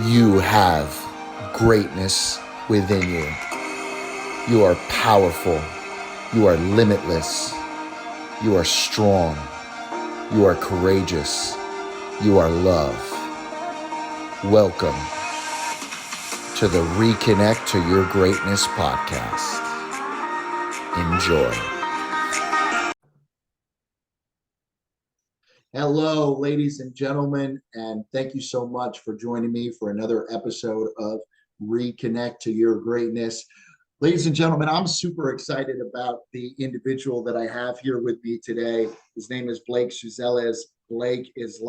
You have greatness within you. You are powerful. You are limitless. You are strong. You are courageous. You are love. Welcome to the Reconnect to Your Greatness podcast. Enjoy. Hello, ladies and gentlemen, and thank you so much for joining me for another episode of Reconnect to Your Greatness. Ladies and gentlemen, I'm super excited about the individual that I have here with me today. His name is Blake Suzelis. Blake is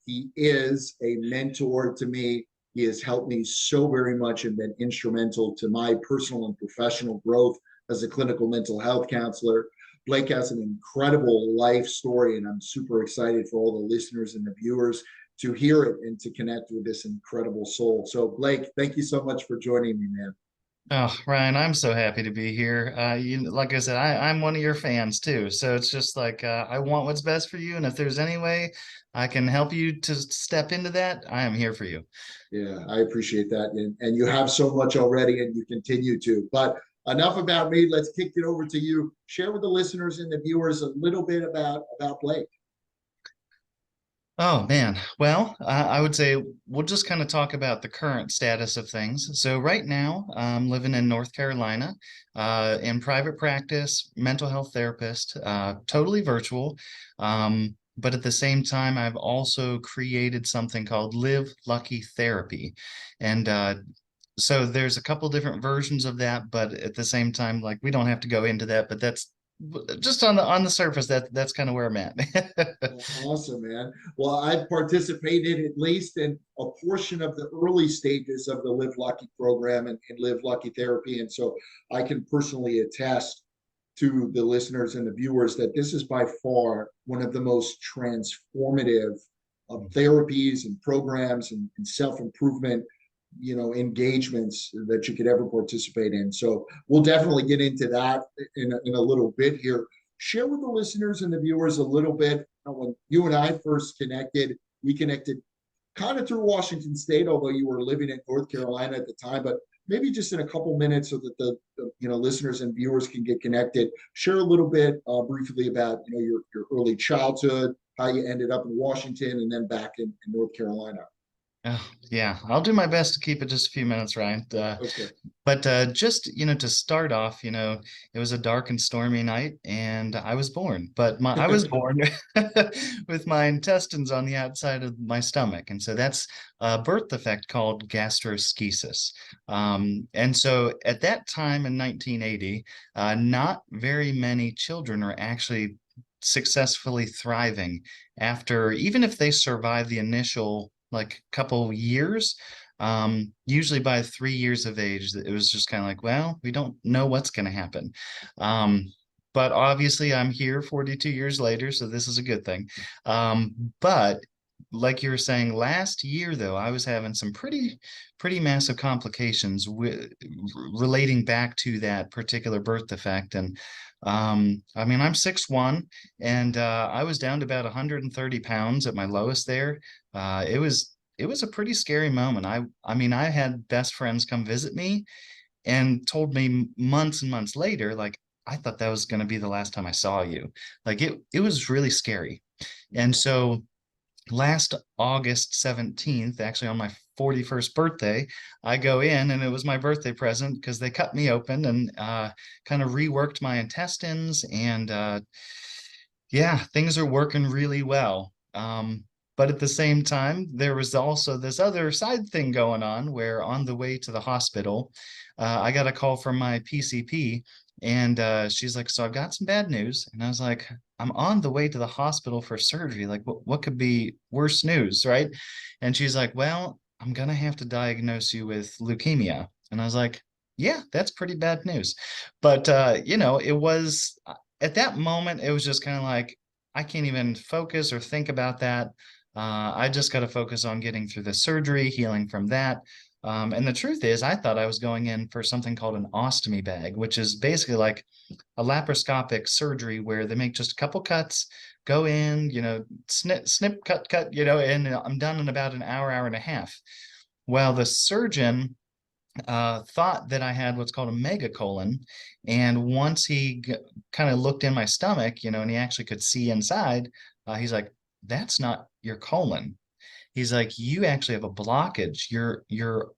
he is a mentor to me. He has helped me so very much and been instrumental to my personal and professional growth as a clinical mental health counselor. Blake has an incredible life story, and I'm super excited for all the listeners and the viewers to hear it and to connect with this incredible soul. So, Blake, thank you so much for joining me, man. Oh, Ryan, I'm so happy to be here. Like I said, I'm one of your fans too. So it's just like I want what's best for you. And if there's any way I can help you to step into that, I am here for you. Yeah, I appreciate that. And you have so much already, and you continue to. But enough about me. Let's kick it over to you. Share with the listeners and the viewers a little bit about Blake. Oh man. Well, I would say we'll just kind of talk about the current status of things. So right now, I'm living in North Carolina, in private practice, mental health therapist, totally virtual. But at the same time, I've also created something called Live Lucky Therapy. And so there's a couple different versions of that, but at the same time, like we don't have to go into that, but that's just on the surface, that's kind of where I'm at. Awesome, man. Well, I've participated at least in a portion of the early stages of the Live Lucky program and Live Lucky therapy. And so I can personally attest to the listeners and the viewers that this is by far one of the most transformative of therapies and programs and self-improvement engagements that you could ever participate in. So we'll definitely get into that in a little bit here. Share with the listeners and the viewers a little bit. When you and I first connected, we connected kind of through Washington State, although you were living in North Carolina at the time. But maybe just in a couple minutes so that the listeners and viewers can get connected. Share a little bit briefly about your early childhood, how you ended up in Washington, and then back in North Carolina. Oh, yeah, I'll do my best to keep it just a few minutes, Ryan. Okay. But just, to start off, it was a dark and stormy night and I was born, but I was born with my intestines on the outside of my stomach. And so that's a birth defect called gastroschisis. And so at that time in 1980, not very many children are actually successfully thriving after, even if they survive the initial like couple years, usually by 3 years of age, it was just kind of like, well, we don't know what's going to happen. But obviously I'm here 42 years later, so this is a good thing. But like you were saying, last year though, I was having some pretty massive complications with relating back to that particular birth defect. And I mean, I'm 6'1", and I was down to about 130 pounds at my lowest there. It was a pretty scary moment. I mean, I had best friends come visit me and told me months and months later, like, I thought that was going to be the last time I saw you. Like it was really scary. And so last August 17th, actually on my 41st birthday, I go in and it was my birthday present because they cut me open and kind of reworked my intestines and yeah, things are working really well. But at the same time, there was also this other side thing going on where on the way to the hospital, I got a call from my PCP and she's like, so I've got some bad news. And I was like, I'm on the way to the hospital for surgery. Like, what could be worse news, right? And she's like, well, I'm gonna have to diagnose you with leukemia. And I was like, yeah, that's pretty bad news. But it was at that moment, it was just kind of like, I can't even focus or think about that. I just got to focus on getting through the surgery, healing from that. And the truth is, I thought I was going in for something called an ostomy bag, which is basically like a laparoscopic surgery where they make just a couple cuts, go in, snip, snip, cut, cut, and I'm done in about an hour, hour and a half. Well, the surgeon thought that I had what's called a megacolon. And once he kind of looked in my stomach, and he actually could see inside, he's like, that's not your colon. He's like, you actually have a blockage. Your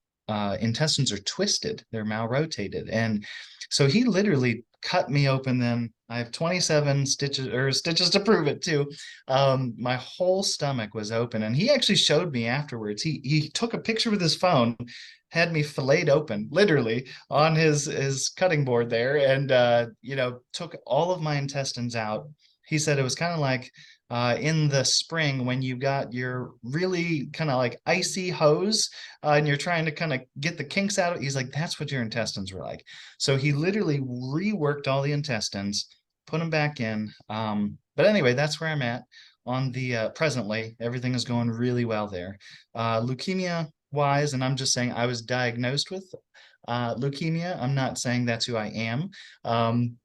intestines are twisted. They're malrotated. And so he literally cut me open. Then I have 27 stitches to prove it too. My whole stomach was open, and he actually showed me afterwards. He took a picture with his phone, had me filleted open, literally on his cutting board there, and took all of my intestines out. He said it was kind of like in the spring when you got your really kind of like icy hose and you're trying to kind of get the kinks out of it. He's like, that's what your intestines were like. So he literally reworked all the intestines, put them back in. But anyway, that's where I'm at on the presently. Everything is going really well there. Leukemia wise, and I'm just saying I was diagnosed with leukemia. I'm not saying that's who I am.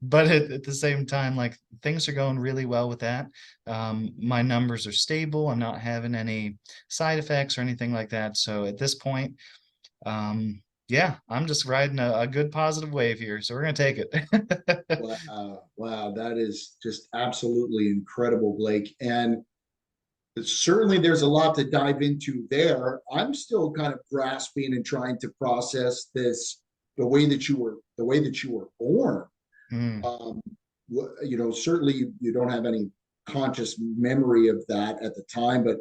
But at the same time, like things are going really well with that. My numbers are stable. I'm not having any side effects or anything like that. So at this point, yeah, I'm just riding a good positive wave here. So we're gonna take it. Wow, that is just absolutely incredible, Blake. And certainly there's a lot to dive into there. I'm still kind of grasping and trying to process this, the way that you were born. Mm. Um, certainly you don't have any conscious memory of that at the time, but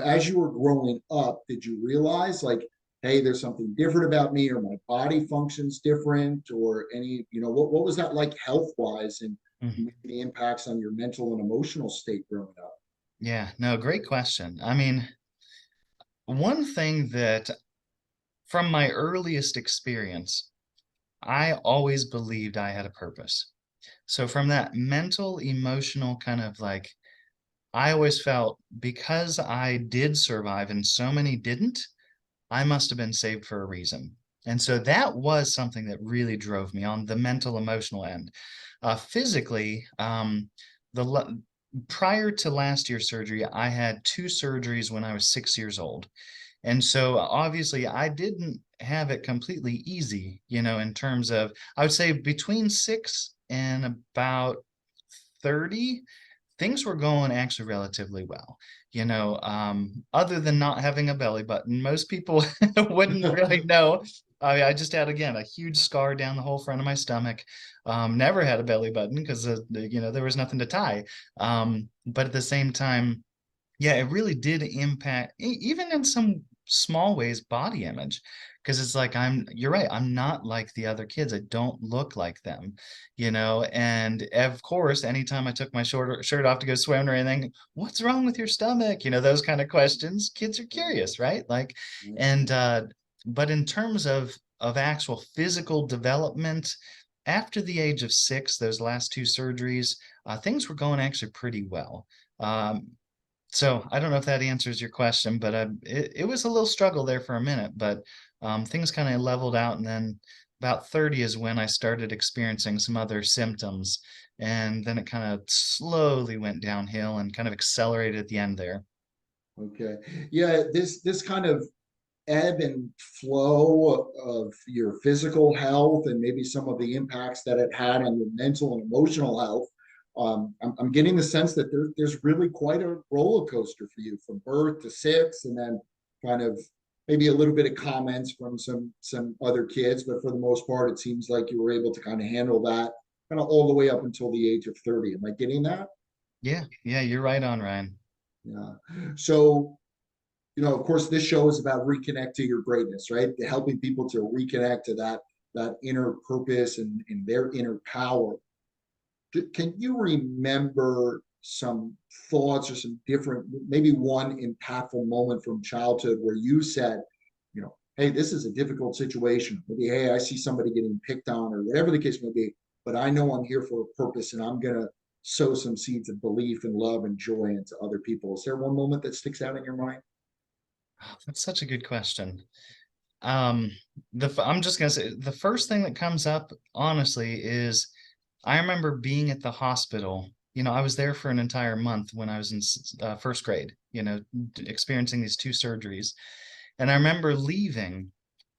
as you were growing up, did you realize like, hey, there's something different about me, or my body functions different, or any, what was that like health wise, and Mm. the impacts on your mental and emotional state growing up? Yeah, no, great question. I mean, one thing that from my earliest experience, I always believed I had a purpose. So from that mental, emotional kind of like, I always felt because I did survive and so many didn't, I must have been saved for a reason. And so that was something that really drove me on the mental, emotional end. Physically, the prior to last year's surgery, I had two surgeries when I was 6 years old. And so obviously I didn't have it completely easy, in terms of, I would say between 6 and about 30, things were going actually relatively well. Other than not having a belly button, most people wouldn't really know. I mean, I just had, again, a huge scar down the whole front of my stomach. Never had a belly button because, there was nothing to tie. But at the same time, yeah, it really did impact, even in some small ways, body image. Because it's like, you're right, I'm not like the other kids. I don't look like them, And of course, anytime I took my shirt off to go swim or anything, what's wrong with your stomach? Those kind of questions. Kids are curious, right? Like, and, but in terms of actual physical development, after the age of 6, those last two surgeries, things were going actually pretty well. Um, so I don't know if that answers your question, but it was a little struggle there for a minute, but things kind of leveled out. And then about 30 is when I started experiencing some other symptoms. And then it kind of slowly went downhill and kind of accelerated at the end there. Okay. Yeah, this kind of ebb and flow of your physical health, and maybe some of the impacts that it had on your mental and emotional health. I'm getting the sense that there's really quite a roller coaster for you from birth to 6, and then kind of maybe a little bit of comments from some other kids, but for the most part, it seems like you were able to kind of handle that kind of all the way up until the age of 30. Am I getting that? Yeah, you're right on, Ryan. Yeah. So of course, this show is about reconnect to your greatness, right? Helping people to reconnect to that inner purpose and their inner power. Can you remember some thoughts or some different, maybe one impactful moment from childhood where you said, hey, this is a difficult situation. Maybe, hey, I see somebody getting picked on, or whatever the case may be, but I know I'm here for a purpose, and I'm going to sow some seeds of belief and love and joy into other people. Is there one moment that sticks out in your mind? Oh, that's such a good question. um, I'm just gonna say the first thing that comes up, honestly, is I remember being at the hospital. I was there for an entire month when I was in first grade, experiencing these two surgeries. And I remember leaving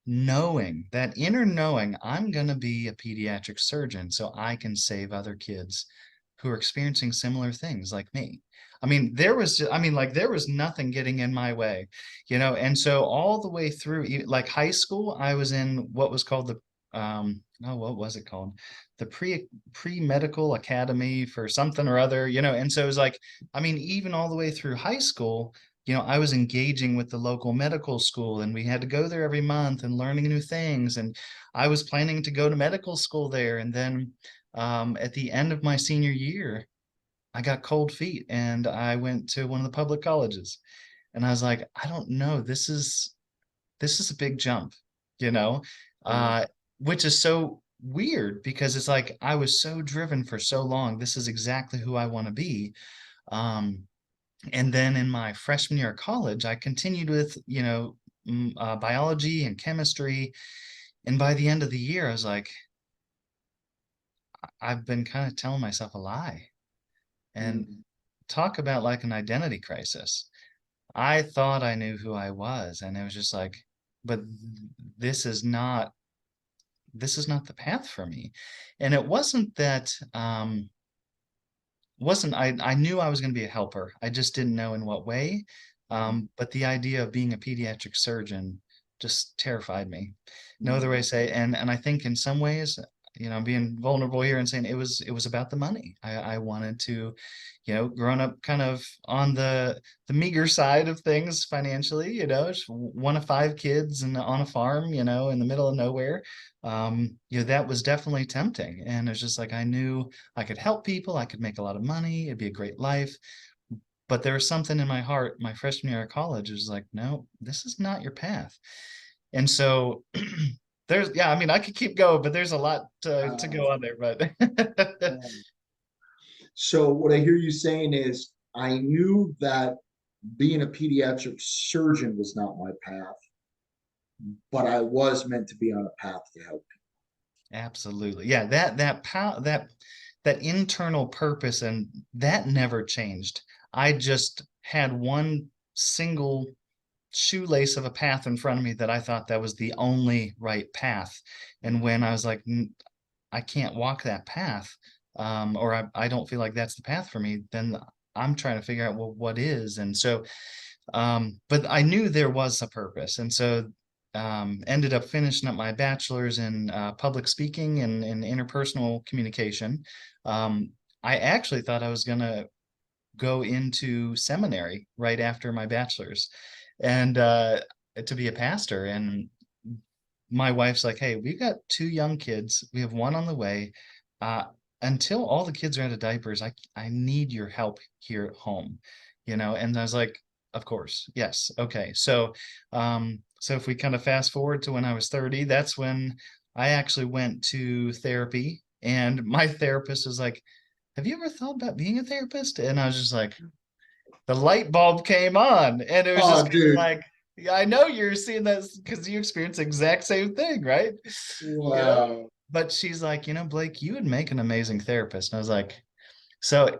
knowing that inner knowing I'm going to be a pediatric surgeon so I can save other kids who are experiencing similar things like me. There was nothing getting in my way, and so all the way through, like high school, I was in what was called what was it called? The pre-medical academy for something or other, and so it was like, even all the way through high school, I was engaging with the local medical school and we had to go there every month and learning new things. And I was planning to go to medical school there. And then at the end of my senior year, I got cold feet and I went to one of the public colleges. And I was like, I don't know, this is a big jump, you know, Yeah. uh, which is so weird because it's like I was so driven for so long. This is exactly who I want to be. Um, and then in my freshman year of college, I continued with, biology and chemistry. And by the end of the year, I was like, I've been kind of telling myself a lie. And Mm. talk about like an identity crisis. I thought I knew who I was, and it was just like, but this is not this is not the path for me. And it wasn't that wasn't I knew I was going to be a helper. I just didn't know in what way. But the idea of being a pediatric surgeon just terrified me. No other way to Mm. say. And I think in some ways, I'm being vulnerable here and saying it was about the money. I wanted to, growing up kind of on the meager side of things financially, just one of five kids and on a farm, in the middle of nowhere. That was definitely tempting. And it's just like I knew I could help people, I could make a lot of money, it'd be a great life. But there was something in my heart, my freshman year of college, was like, no, this is not your path. And so I could keep going, but there's a lot to Uh, go on there. But so what I hear you saying is, I knew that being a pediatric surgeon was not my path, but I was meant to be on a path to help. absolutely. Yeah, that internal purpose, and that never changed. I just had one single shoelace of a path in front of me that I thought that was the only right path. And when I was like, I can't walk that path, or I don't feel like that's the path for me, then I'm trying to figure out, well, what is? And so, but I knew there was a purpose. And so, ended up finishing up my bachelor's in public speaking and interpersonal communication. I actually thought I was going to go into seminary right after my bachelor's and to be a pastor. And my wife's like, hey, we've got two young kids. We have one on the way. Uh, until all the kids are out of diapers, I need your help here at home, And I was like, of course, yes, okay. So if we kind of fast forward to when I was 30, that's when I actually went to therapy, and my therapist was like, have you ever thought about being a therapist? And I was just like, the light bulb came on, and it was just Oh, kind of dude. like, yeah, I know you're seeing that because you experience the exact same thing, right? You know, Wow. but she's like, Blake, you would make an amazing therapist. And I was like, so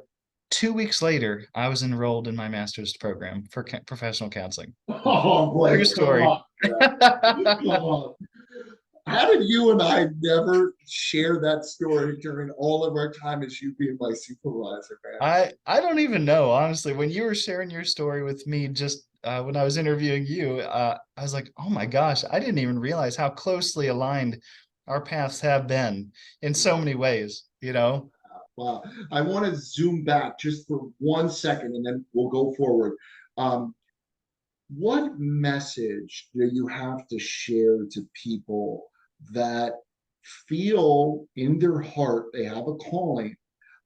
2 weeks later, I was enrolled in my master's program for professional counseling. Oh, True Blake, come story. on, man. Come on. How did you and I never share that story during all of our time as you being my supervisor, man? I don't even know, honestly. When you were sharing your story with me, just when I was interviewing you, I was like, oh my gosh, I didn't even realize how closely aligned our paths have been in so many ways. Wow. I want to zoom back just for 1 second and then we'll go forward. Um, what message do you have to share to people that feel in their heart they have a calling,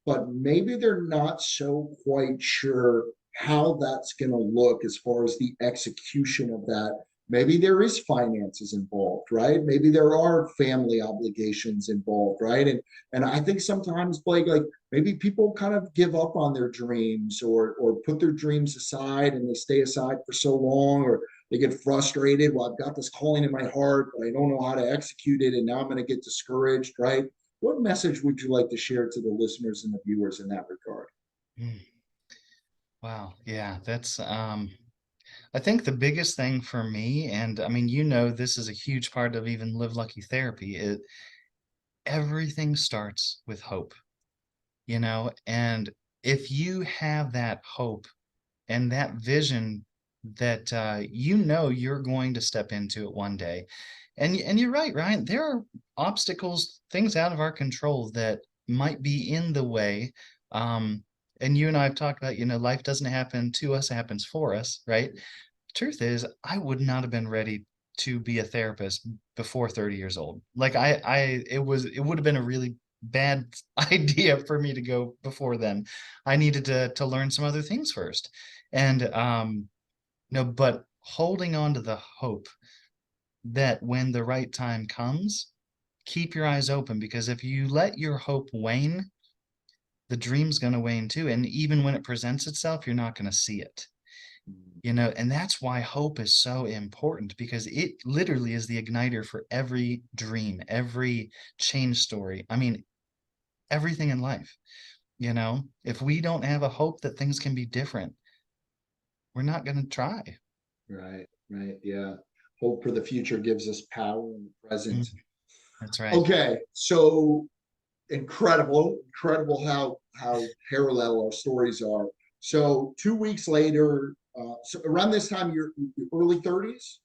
but maybe they're not so quite sure how that's going to look as far as the execution of that? Maybe there is finances involved, right? Maybe there are family obligations involved, right? And I think sometimes, Blake, like maybe people kind of give up on their dreams or put their dreams aside and they stay aside for so long, or they get frustrated. Well, I've got this calling in my heart, but I don't know how to execute it. And now I'm going to get discouraged, right? What message would you like to share to the listeners and the viewers in that regard? Mm. Wow. Yeah, that's I think the biggest thing for me, and I mean, this is a huge part of even Live Lucky therapy, everything starts with hope, and if you have that hope and that vision that you're going to step into it one day. And you're right, Ryan, there are obstacles, things out of our control that might be in the way. Um, and you and I have talked about, life doesn't happen to us, it happens for us, right? Truth is, I would not have been ready to be a therapist before 30 years old. Like it would have been a really bad idea for me to go before then. I needed to learn some other things first. And no, but holding on to the hope that when the right time comes, keep your eyes open, because if you let your hope wane, the dream's going to wane too. And even when it presents itself, you're not going to see it. And that's why hope is so important, because it literally is the igniter for every dream, every change story. I mean, everything in life. If we don't have a hope that things can be different, we're not going to try. Right, right. Yeah. Hope for the future gives us power in the present. That's right. Okay. So incredible how parallel our stories are. So 2 weeks later, so around this time, you're early 30s.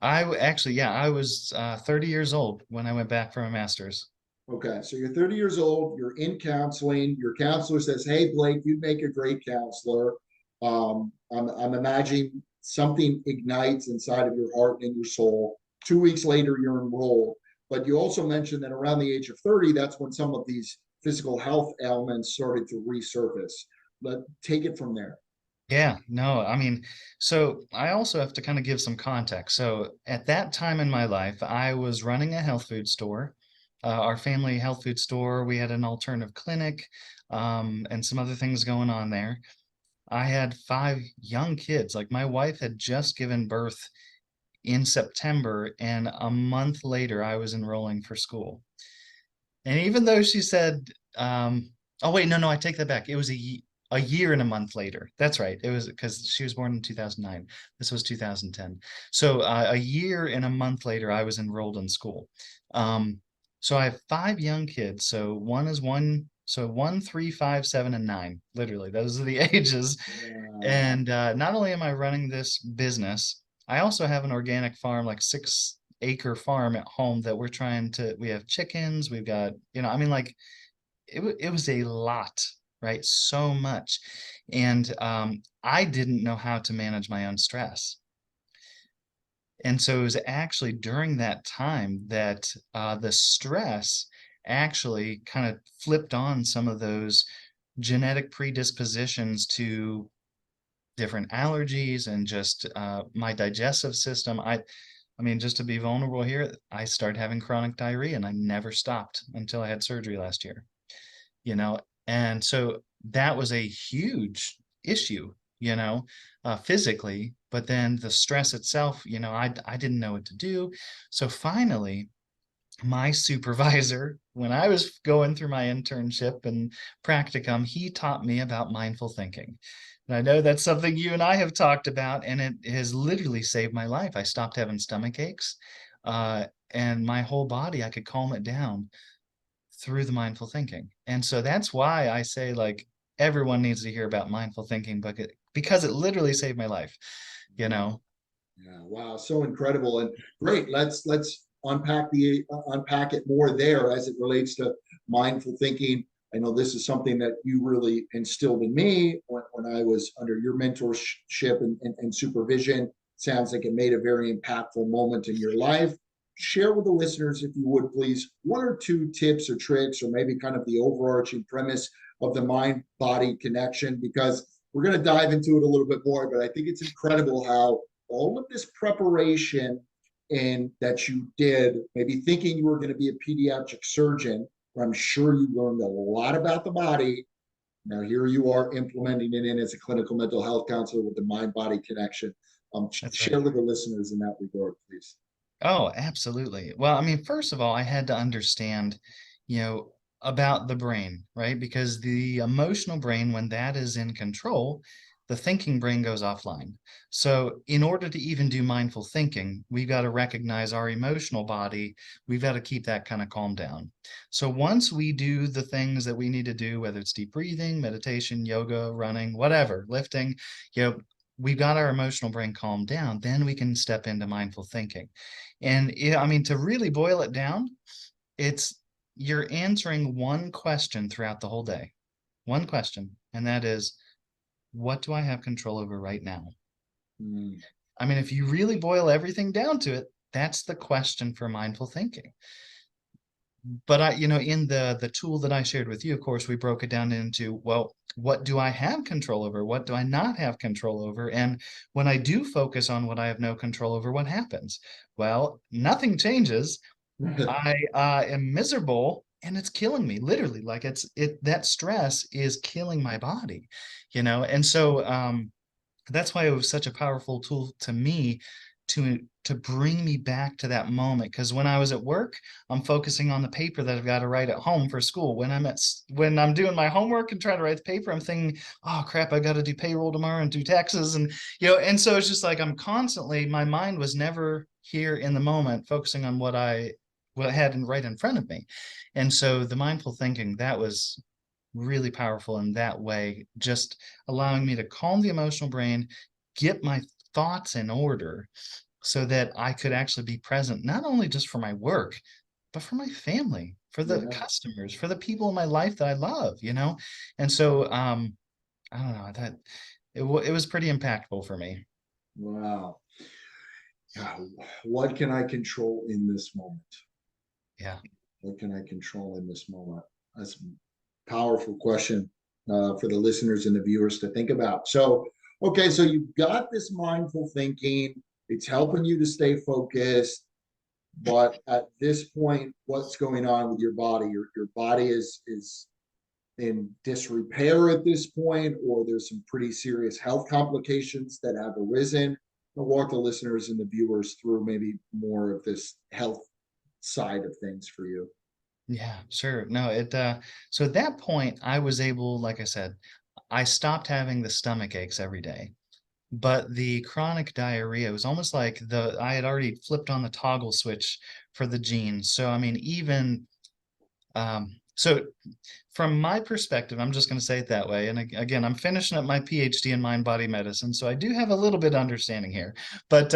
Actually, yeah, I was 30 years old when I went back from a master's. Okay, so you're 30 years old, you're in counseling, your counselor says, "Hey, Blake, you'd make a great counselor." I'm imagining something ignites inside of your heart and your soul. 2 weeks later, you're enrolled. But you also mentioned that around the age of 30, that's when some of these physical health ailments started to resurface. But take it from there. Yeah, no, I mean, so I also have to kind of give some context. So at that time in my life, I was running a health food store, our family health food store. We had an alternative clinic, and some other things going on there. I had 5 young kids. Like my wife had just given birth in September, and a month later, I was enrolling for school. And even though she said, oh wait, no, I take that back. It was a year and a month later. That's right. It was because she was born in 2009. This was 2010. So a year and a month later, I was enrolled in school. So I have 5 young kids. So 1, 3, 5, 7, and 9. Literally, those are the ages. Wow. And not only am I running this business, I also have an organic farm, like 6-acre farm at home that we have chickens, we've got, I mean, like it was a lot, right? So much. And I didn't know how to manage my own stress. And so it was actually during that time that the stress actually kind of flipped on some of those genetic predispositions to different allergies and just my digestive system. I mean, just to be vulnerable here, I started having chronic diarrhea and I never stopped until I had surgery last year, you know? And so that was a huge issue, physically, but then the stress itself, I didn't know what to do. So finally, my supervisor, when I was going through my internship and practicum, he taught me about mindful thinking. And I know that's something you and I have talked about, and it has literally saved my life. I stopped having stomach aches, and my whole body, I could calm it down through the mindful thinking. And so that's why I say, like, everyone needs to hear about mindful thinking, but because it literally saved my life, you know? Yeah, wow, so incredible and great. Let's unpack it more there as it relates to mindful thinking. I know this is something that you really instilled in me when I was under your mentorship and supervision. Sounds like it made a very impactful moment in your life. Share with the listeners, if you would please, 1 or 2 tips or tricks, or maybe kind of the overarching premise of the mind body connection, because we're going to dive into it a little bit more. But I think it's incredible how all of this preparation and that you did, maybe thinking you were going to be a pediatric surgeon, where I'm sure you learned a lot about the body. Now here you are implementing it in as a clinical mental health counselor with the mind body connection. That's right. Share with the listeners in that regard, please. Oh, absolutely. Well, I mean, first of all, I had to understand, you know, about the brain, right? Because the emotional brain, when that is in control, the thinking brain goes offline. So, in order to even do mindful thinking, we've got to recognize our emotional body. We've got to keep that kind of calm down. So, once we do the things that we need to do, whether it's deep breathing, meditation, yoga, running, whatever, lifting, you know, we've got our emotional brain calmed down, then we can step into mindful thinking. And yeah, I mean, to really boil it down, it's you're answering one question throughout the whole day. One question, and that is, what do I have control over right now? Mm, I mean, if you really boil everything down to it, that's the question for mindful thinking. But in the tool that I shared with you, of course, we broke it down into, well, what do I have control over? What do I not have control over? And when I do focus on what I have no control over, what happens? Well, nothing changes. I am miserable and it's killing me, literally. Like that stress is killing my body, And so that's why it was such a powerful tool to me to bring me back to that moment. Because when I was at work, I'm focusing on the paper that I've got to write at home for school. When I'm doing my homework and trying to write the paper, I'm thinking, oh crap, I got to do payroll tomorrow and do taxes, and so it's just like I'm constantly, my mind was never here in the moment, focusing on what I had right in front of me. And so the mindful thinking, that was really powerful in that way, just allowing me to calm the emotional brain, get my thoughts in order so that I could actually be present, not only just for my work, but for my family, for the yeah. customers, for the people in my life that I love. And so, I don't know, that it was pretty impactful for me. Wow. Yeah. What can I control in this moment? Yeah. What can I control in this moment? That's a powerful question for the listeners and the viewers to think about. So, okay, so you've got this mindful thinking. It's helping you to stay focused. But at this point, what's going on with your body? Your body is in disrepair at this point, or there's some pretty serious health complications that have arisen. I'll walk the listeners and the viewers through maybe more of this health side of things for you. Yeah, sure. No, so at that point I was able, like I said, I stopped having the stomach aches every day. But the chronic diarrhea was almost like I had already flipped on the toggle switch for the genes. So I mean, so from my perspective, I'm just going to say it that way. And again, I'm finishing up my PhD in mind body medicine, so I do have a little bit of understanding here. But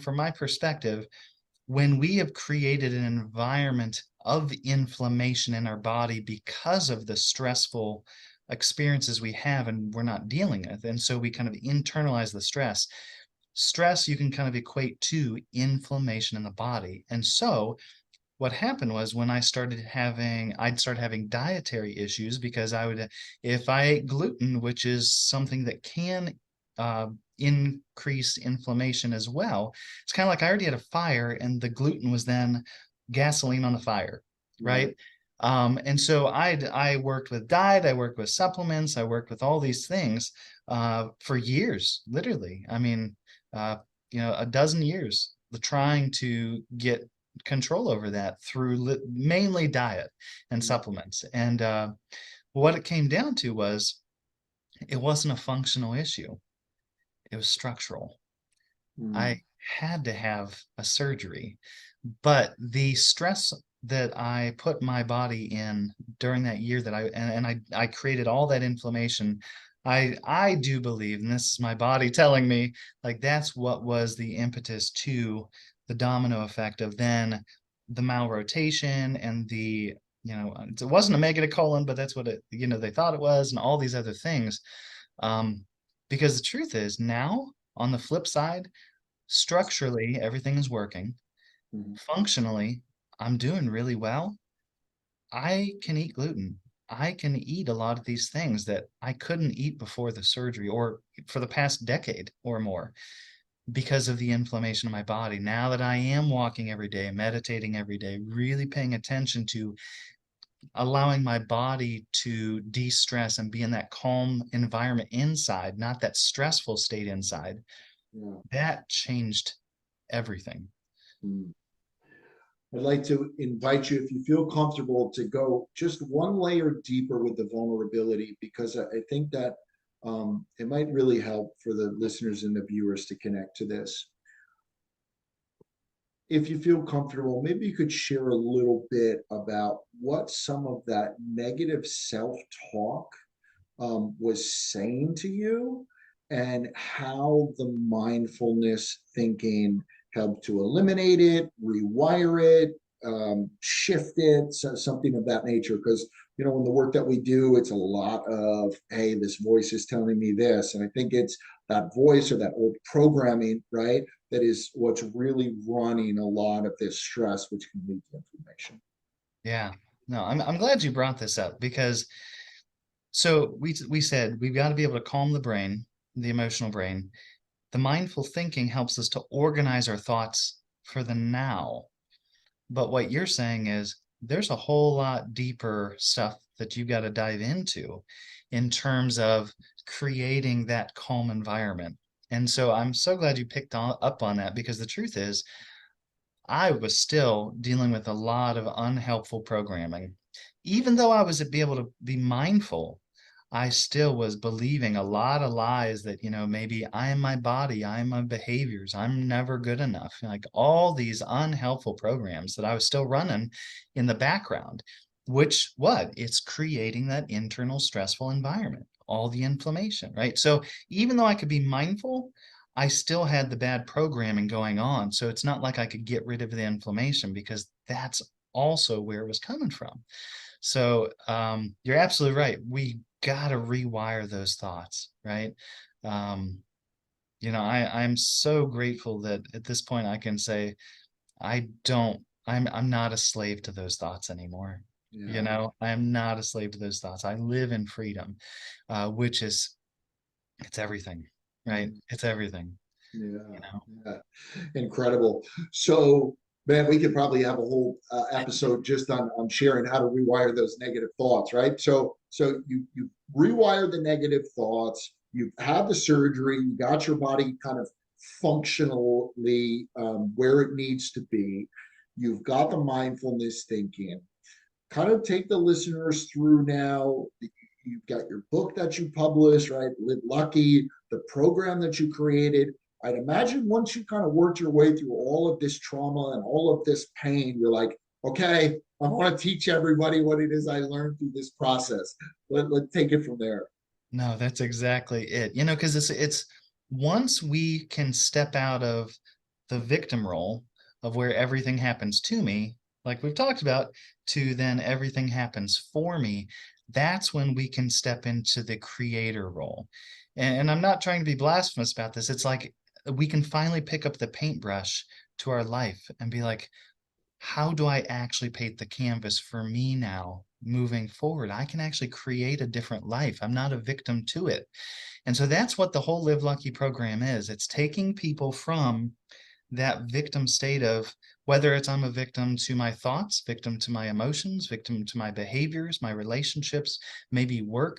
from my perspective, when we have created an environment of inflammation in our body because of the stressful experiences we have and we're not dealing with, and so we kind of internalize the stress you can kind of equate to inflammation in the body. And so what happened was, when I'd start having dietary issues, because if I ate gluten, which is something that can uh, increase inflammation as well, it's kind of like I already had a fire and the gluten was then gasoline on the fire, Right. right? And so I worked with diet, I worked with supplements, I worked with all these things for years, literally. I mean, uh, a dozen years, trying to get control over that through mainly diet and supplements. And what it came down to was, it wasn't a functional issue, it was structural. I Mm, had to have a surgery, but the stress that I put my body in during that year, I created all that inflammation. I do believe, and this is my body telling me, like that's what was the impetus to the domino effect of then the malrotation and it wasn't a megacolon, but that's what they thought it was, and all these other things. Um, because the truth is, now on the flip side, structurally everything is working. mm, Functionally, I'm doing really well. I can eat gluten. I can eat a lot of these things that I couldn't eat before the surgery or for the past decade or more, because of the inflammation in my body. Now that I am walking every day, meditating every day, really paying attention to allowing my body to de-stress and be in that calm environment inside, not that stressful state inside, Yeah. That changed everything. Mm. I'd like to invite you, if you feel comfortable, to go just one layer deeper with the vulnerability, because I think that it might really help for the listeners and the viewers to connect to this. If you feel comfortable, maybe you could share a little bit about what some of that negative self-talk was saying to you, and how the mindfulness thinking helped to eliminate it, rewire it, shift it, so something of that nature. Because, you know, in the work that we do, it's a lot of, hey, this voice is telling me this. And I think it's that voice or that old programming, right? That is what's really running a lot of this stress, which can lead to inflammation. Yeah. No, I'm glad you brought this up because so we said we've got to be able to calm the brain, the emotional brain. The mindful thinking helps us to organize our thoughts for the now. But what you're saying is there's a whole lot deeper stuff that you got to dive into in terms of creating that calm environment. And so I'm so glad you picked up on that, because the truth is I was still dealing with a lot of unhelpful programming. Even though I was able to be mindful, I still was believing a lot of lies that, maybe I am my body, I am my behaviors, I'm never good enough. Like all these unhelpful programs that I was still running in the background, which what? It's creating that internal stressful environment, all the inflammation, right? So even though I could be mindful, I still had the bad programming going on. So it's not like I could get rid of the inflammation, because that's also where it was coming from. So you're absolutely right. We got to rewire those thoughts, right? Um, I'm so grateful that at this point I can say I'm not a slave to those thoughts anymore. Yeah. I am not a slave to those thoughts. I live in freedom, which is it's everything, right? Mm. It's everything, Yeah, you know. yeah, incredible. So, man, we could probably have a whole episode just on sharing how to rewire those negative thoughts, right? So you rewire the negative thoughts. You've had the surgery. You got your body kind of functionally where it needs to be. You've got the mindfulness thinking. Kind of take the listeners through now. You've got your book that you published, right? Live Lucky, the program that you created. I'd imagine once you kind of worked your way through all of this trauma and all of this pain, you're like, okay, I want to teach everybody what it is I learned through this process. Let's take it from there. No, that's exactly it. Because it's once we can step out of the victim role of where everything happens to me, like we've talked about, to then everything happens for me, that's when we can step into the creator role. And I'm not trying to be blasphemous about this. It's like we can finally pick up the paintbrush to our life and be like, how do I actually paint the canvas for me now moving forward? I can actually create a different life. I'm not a victim to it. And so that's what the whole Live Lucky program is. It's taking people from that victim state of whether it's I'm a victim to my thoughts, victim to my emotions, victim to my behaviors, my relationships, maybe work,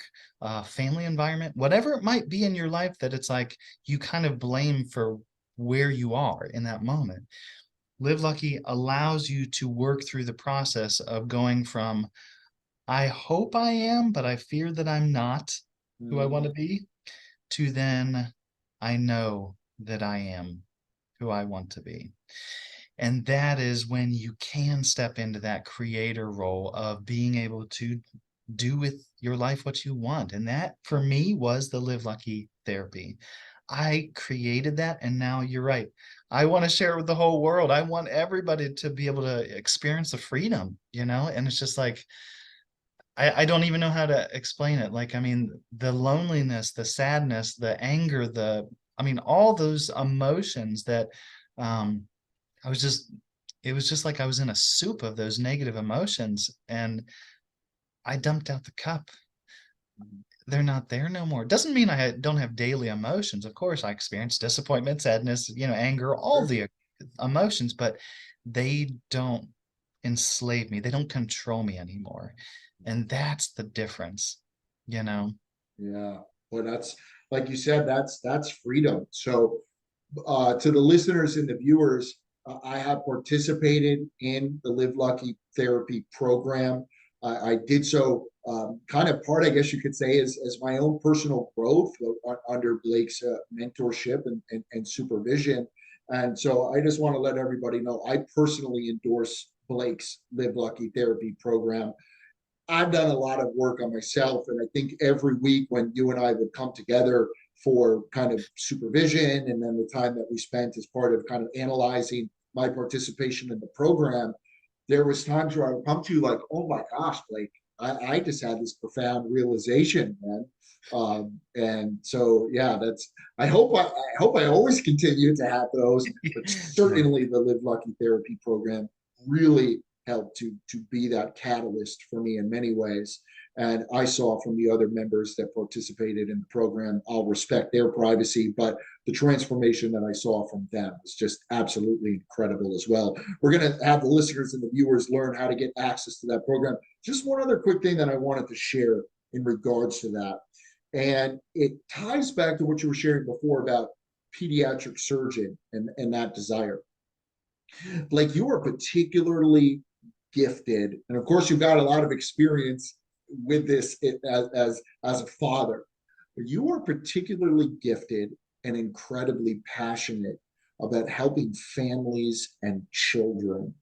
family environment, whatever it might be in your life that it's like you kind of blame for where you are in that moment. Live Lucky allows you to work through the process of going from, I hope I am, but I fear that I'm not who I want to Mm. be, to then I know that I am who I want to be. And that is when you can step into that creator role of being able to do with your life what you want. And that for me was the Live Lucky therapy. I created that. And now you're right. I want to share it with the whole world. I want everybody to be able to experience the freedom, and it's just like, I don't even know how to explain it. Like, I mean, the loneliness, the sadness, the anger, all those emotions that um, I was just, it was just like I was in a soup of those negative emotions, and I dumped out the cup. They're not there no more. Doesn't mean don't have daily emotions. Of course, I experience disappointment, sadness, anger, all Sure. the emotions, but they don't enslave me. They don't control me anymore. And that's the difference, you know? Yeah. Well, that's like you said, that's freedom. So To the listeners and the viewers, I have participated in the Live Lucky therapy program. I did so kind of part, I guess you could say, as my own personal growth under Blake's mentorship and supervision. And so I just want to let everybody know I personally endorse Blake's Live Lucky therapy program. I've done a lot of work on myself, and I think every week when you and I would come together for kind of supervision, and then the time that we spent as part of kind of analyzing my participation in the program, there was times where I would come to like, oh my gosh, Blake, I just had this profound realization, man. And so, yeah, that's. I hope I always continue to have those, but certainly the Live Lucky therapy program really helped to be that catalyst for me in many ways. And I saw from the other members that participated in the program, I'll respect their privacy, but the transformation that I saw from them was just absolutely incredible as well. We're going to have the listeners and the viewers learn how to get access to that program. Just one other quick thing that I wanted to share in regards to that. And it ties back to what you were sharing before about pediatric surgeon and that desire. Like, you are particularly gifted, and of course you've got a lot of experience with this as a father, but you are particularly gifted and incredibly passionate about helping families and children.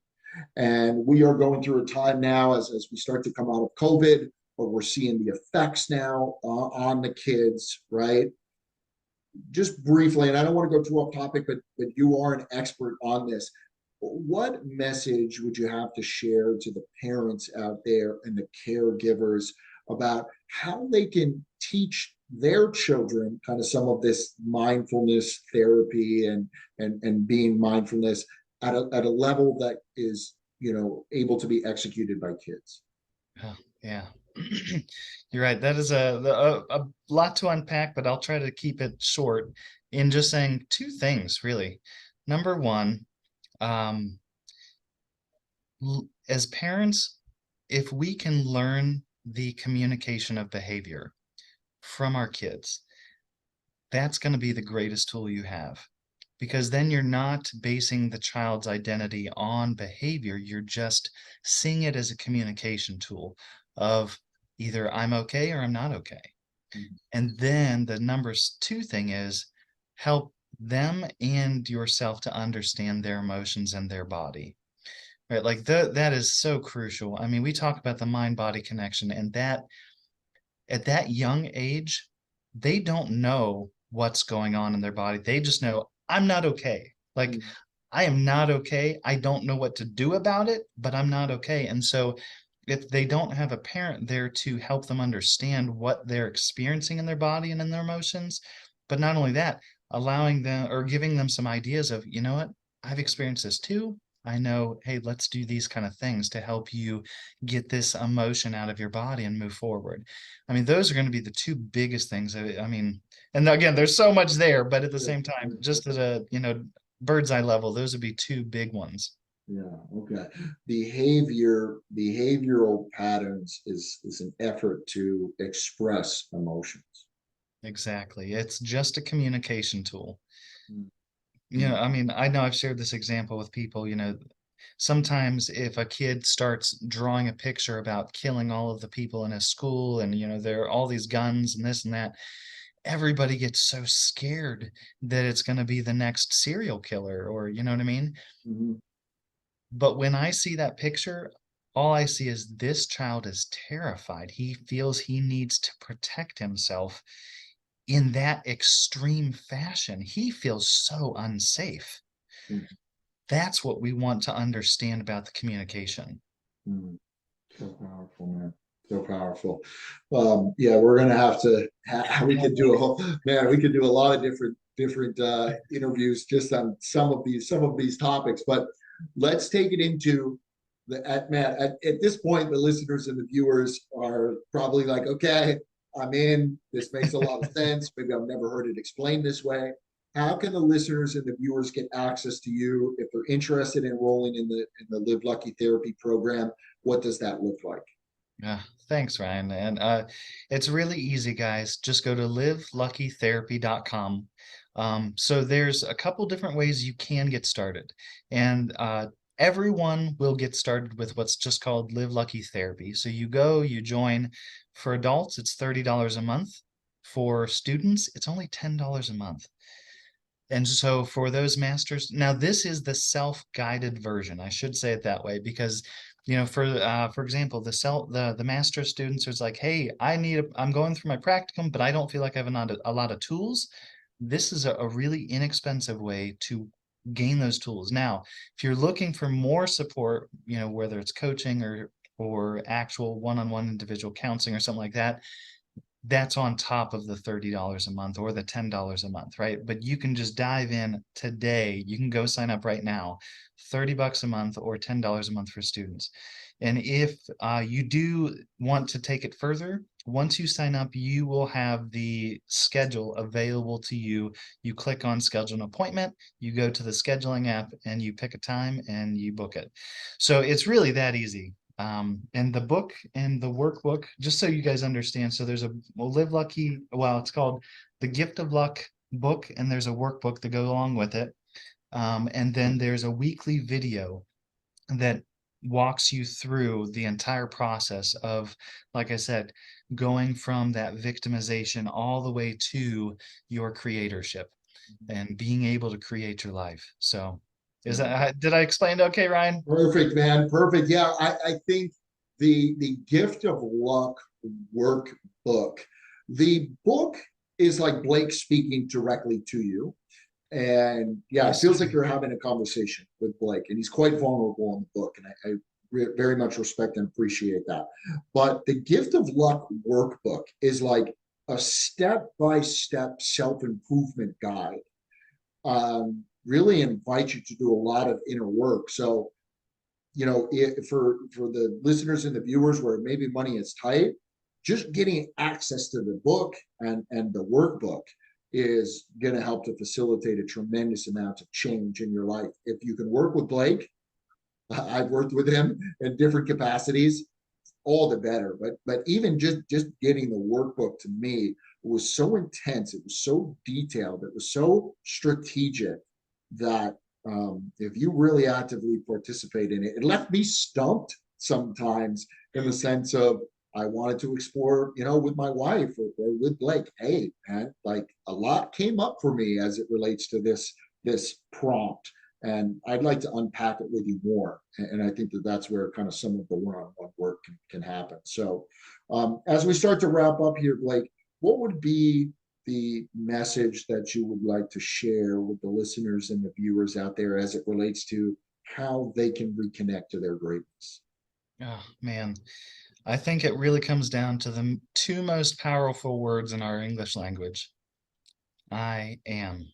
And we are going through a time now as we start to come out of COVID, but we're seeing the effects now on the kids, right? Just briefly, and I don't want to go too off topic, but you are an expert on this. What message would you have to share to the parents out there and the caregivers about how they can teach their children kind of some of this mindfulness therapy and being mindfulness at a level that is, able to be executed by kids? Oh, yeah. You're right. That is a lot to unpack, but I'll try to keep it short in just saying two things, really. Number one, as parents, if we can learn the communication of behavior from our kids, that's going to be the greatest tool you have, because then you're not basing the child's identity on behavior. You're just seeing it as a communication tool of either I'm okay or I'm not okay. Mhm. And then the number two thing is help them and yourself to understand their emotions and their body. Right? Like that is so crucial. I mean, we talk about the mind-body connection, and that at that young age, they don't know what's going on in their body. They just know I'm not okay. Like, Mhm. I am not okay. I don't know what to do about it, but I'm not okay. And so if they don't have a parent there to help them understand what they're experiencing in their body and in their emotions, but not only that, allowing them or giving them some ideas of, you know what, I've experienced this too. I know, hey, let's do these kind of things to help you get this emotion out of your body and move forward. I mean, those are going to be the two biggest things. I mean, and again, there's so much there, but at the same time, just at a, bird's eye level, those would be two big ones. Yeah, okay. Behavioral patterns is an effort to express emotions. Exactly. It's just a communication tool. Mm. I mean, I know I've shared this example with people, sometimes if a kid starts drawing a picture about killing all of the people in his school and, there are all these guns and this and that, everybody gets so scared that it's going to be the next serial killer, or, you know what I mean? Mhm. But when I see that picture, all I see is this child is terrified. He feels he needs to protect himself in that extreme fashion. He feels so unsafe. Mhm. That's what we want to understand about the communication. Mhm. So powerful, man. So powerful. Yeah, we're gonna have to. We could do a whole man. We could do a lot of different interviews just on some of these topics. But let's take it into the at this point, the listeners and the viewers are probably like, okay, I'm in. This makes a lot of sense. Maybe I've never heard it explained this way. How can the listeners and the viewers get access to you if they're interested in enrolling in the Live Lucky Therapy program? What does that look like? Yeah, thanks, Ryan. And it's really easy, guys. Just go to liveluckytherapy.com. So there's a couple different ways you can get started. And everyone will get started with what's just called Live Lucky Therapy. So you go, you join. For adults, it's $30 a month. For students, it's only $10 a month. And so for those masters, now this is the self-guided version. I should say it that way because, for example, the master students who's like, hey, I'm going through my practicum, but I don't feel like I have a lot of tools. This is a really inexpensive way to gain those tools. Now, if you're looking for more support, whether it's coaching or actual one-on-one individual counseling or something like that, that's on top of the $30 a month or the $10 a month, right? But you can just dive in today. You can go sign up right now, $30 a month or $10 a month for students. And if you do want to take it further, once you sign up, you will have the schedule available to you. You click on schedule an appointment, you go to the scheduling app and you pick a time and you book it. So it's really that easy. And the book and the workbook, just so you guys understand. So there's Live Lucky, well, it's called the Gift of Luck book, and there's a workbook to go along with it. And then there's a weekly video that walks you through the entire process of, like I said, going from that victimization all the way to your creatorship and being able to create your life. So did I explain it okay, Ryan? Perfect, man. Perfect. Yeah, I think the gift of luck workbook. The book is like Blake speaking directly to you. And yeah, it feels like you're having a conversation with Blake, and he's quite vulnerable in the book. And I very much respect and appreciate that. But the gift of luck workbook is like a step-by-step self-improvement guide. Really invite you to do a lot of inner work. So, for the listeners and the viewers where maybe money is tight, just getting access to the book and the workbook is going to help to facilitate a tremendous amount of change in your life. If you can work with Blake, I've worked with him in different capacities, all the better. But even just getting the workbook to me was so intense. It was so detailed. It was so strategic that if you really actively participate in it, it left me stumped sometimes in the sense of I wanted to explore, with my wife or with Blake. Hey, man, like a lot came up for me as it relates to this prompt, and I'd like to unpack it with you more. And I think that's where kind of some of the one-on-one work can happen. So, as we start to wrap up here, Blake, what would be the message that you would like to share with the listeners and the viewers out there as it relates to how they can reconnect to their greatness? Oh, man. I think it really comes down to the two most powerful words in our English language. I am.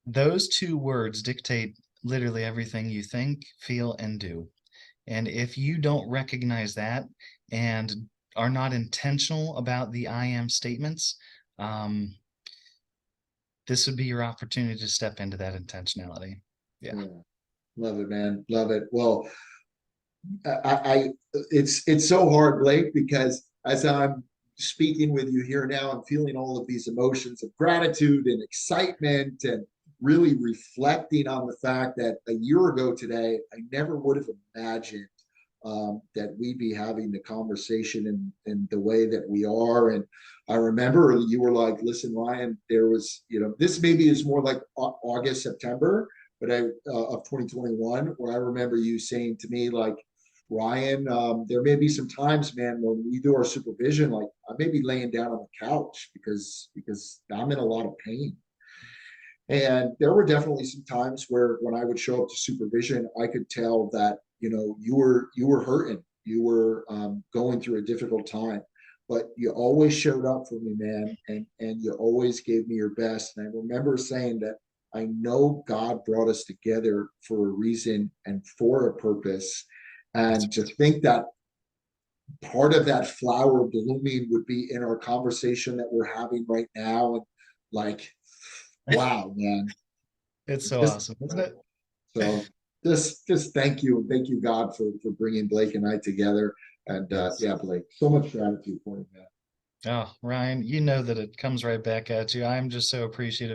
Those two words dictate literally everything you think, feel, and do. And if you don't recognize that and are not intentional about the I am statements, this would be your opportunity to step into that intentionality. Yeah. Love it, man. Love it. Well, I it's so hard, Blake, because as I'm speaking with you here now, I'm feeling all of these emotions of gratitude and excitement and really reflecting on the fact that a year ago today, I never would have imagined that we'd be having the conversation in the way that we are. And I remember you were like, listen, Ryan, there was, this maybe is more like August, September, but of 2021, where I remember you saying to me, like, Ryan, there may be some times, man, when we do our supervision, like I may be laying down on the couch because I'm in a lot of pain. And there were definitely some times where when I would show up to supervision, I could tell that, you were hurting, you were going through a difficult time, but you always showed up for me, man, and you always gave me your best. And I remember saying that I know God brought us together for a reason and for a purpose. And to think that part of that flower blooming would be in our conversation that we're having right now. And like, wow, man. It's so awesome, isn't it? So just thank you. And thank you, God, for bringing Blake and I together. And Yes. yeah, Blake, so much gratitude for you, man. Oh, Ryan, you know that it comes right back at you. I'm just so appreciative